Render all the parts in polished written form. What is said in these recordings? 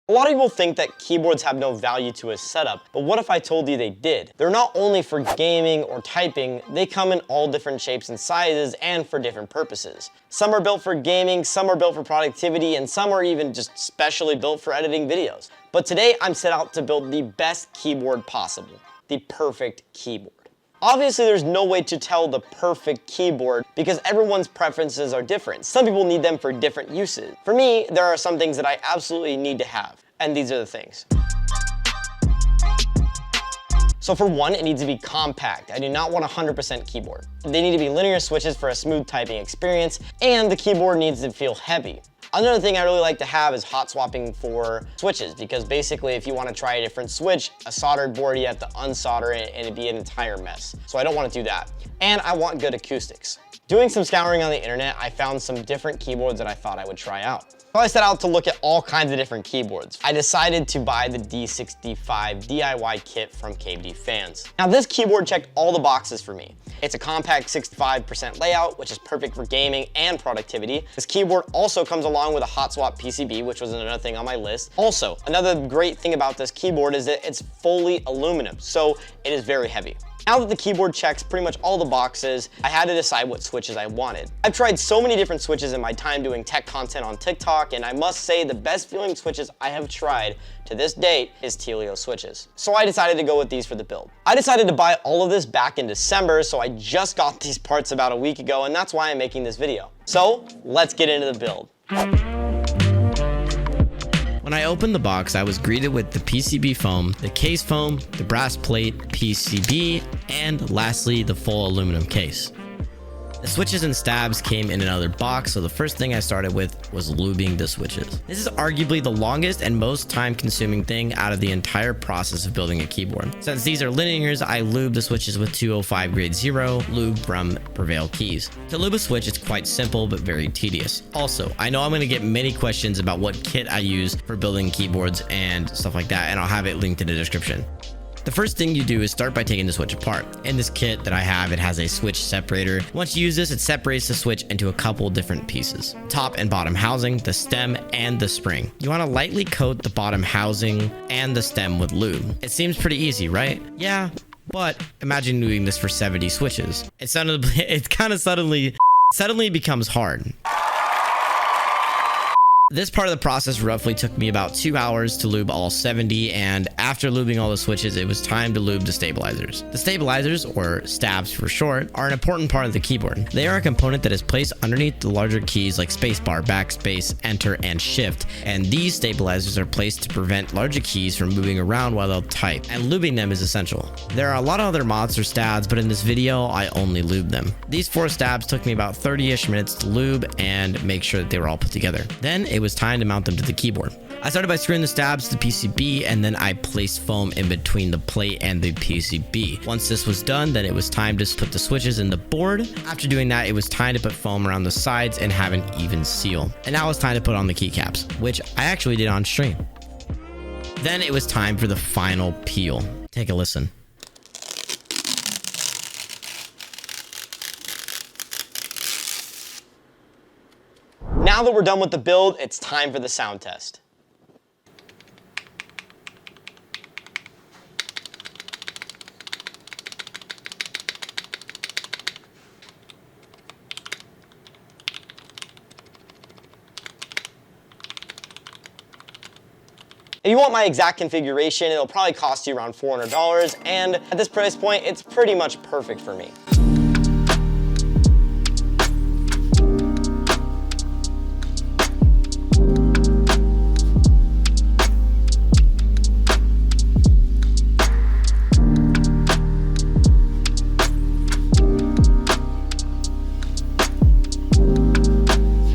A lot of people think that keyboards have no value to a setup, but what if I told you they did? They're not only for gaming or typing, they come in all different shapes and sizes and for different purposes. Some are built for gaming, some are built for productivity, and some are even just specially built for editing videos. But today I'm set out to build the best keyboard possible, the perfect keyboard. Obviously, there's no way to tell the perfect keyboard because everyone's preferences are different. Some people need them for different uses. For me, there are some things that I absolutely need to have, and these are the things. So for one, it needs to be compact. I do not want a 100% keyboard. They need to be linear switches for a smooth typing experience, and the keyboard needs to feel heavy. Another thing I really like to have is hot swapping for switches, because basically if you want to try a different switch, a soldered board, you have to unsolder it and it'd be an entire mess. So I don't want to do that. And I want good acoustics. Doing some scouring on the internet, I found some different keyboards that I thought I would try out. So I set out to look at all kinds of different keyboards. I decided to buy the D65 DIY kit from KBDFans. Now this keyboard checked all the boxes for me. It's a compact 65% layout, which is perfect for gaming and productivity. This keyboard also comes along with a hot swap PCB, which was another thing on my list. Also, another great thing about this keyboard is that it's fully aluminum, so it is very heavy. Now that the keyboard checks pretty much all the boxes, I had to decide what switches I wanted. I've tried so many different switches in my time doing tech content on TikTok, and I must say the best feeling switches I have tried to this date is Tealios switches. So I decided to go with these for the build. I decided to buy all of this back in December, so I just got these parts about a week ago, and that's why I'm making this video. So let's get into the build. When I opened the box, I was greeted with the PCB foam, the case foam, the brass plate, PCB, and lastly, the full aluminum case. The switches and stabs came in another box, so the first thing I started with was lubing the switches. This is arguably the longest and most time-consuming thing out of the entire process of building a keyboard. Since these are linears, I lube the switches with 205 grade 0 lube from Prevail Keys. To lube a switch, it's quite simple but very tedious. Also, I know I'm going to get many questions about what kit I use for building keyboards and stuff like that, and I'll have it linked in the description. The first thing you do is start by taking the switch apart. In this kit that I have, it has a switch separator. Once you use this, it separates the switch into a couple different pieces. Top and bottom housing, the stem, and the spring. You want to lightly coat the bottom housing and the stem with lube. It seems pretty easy, right? Yeah, but imagine doing this for 70 switches. It kind of suddenly becomes hard. This part of the process roughly took me about 2 hours to lube all 70, and after lubing all the switches, it was time to lube the stabilizers. The stabilizers, or stabs for short, are an important part of the keyboard. They are a component that is placed underneath the larger keys like spacebar, backspace, enter, and shift, and these stabilizers are placed to prevent larger keys from moving around while they'll type, and lubing them is essential. There are a lot of other mods for stabs, but in this video, I only lube them. These 4 stabs took me about 30-ish minutes to lube and make sure that they were all put together. Then it was time to mount them to the keyboard. I started by screwing the stabs to the PCB, and then I placed foam in between the plate and the PCB. Once this was done, then it was time to put the switches in the board. After doing that, it was time to put foam around the sides and have an even seal. And now it's time to put on the keycaps, which I actually did on stream. Then it was time for the final peel. Take a listen. Now that we're done with the build, it's time for the sound test. If you want my exact configuration, it'll probably cost you around $400, and at this price point, it's pretty much perfect for me.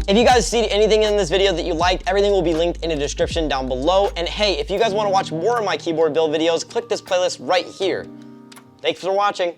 If you guys see anything in this video that you liked, everything will be linked in the description down below. And hey, if you guys want to watch more of my keyboard build videos, click this playlist right here. Thanks for watching.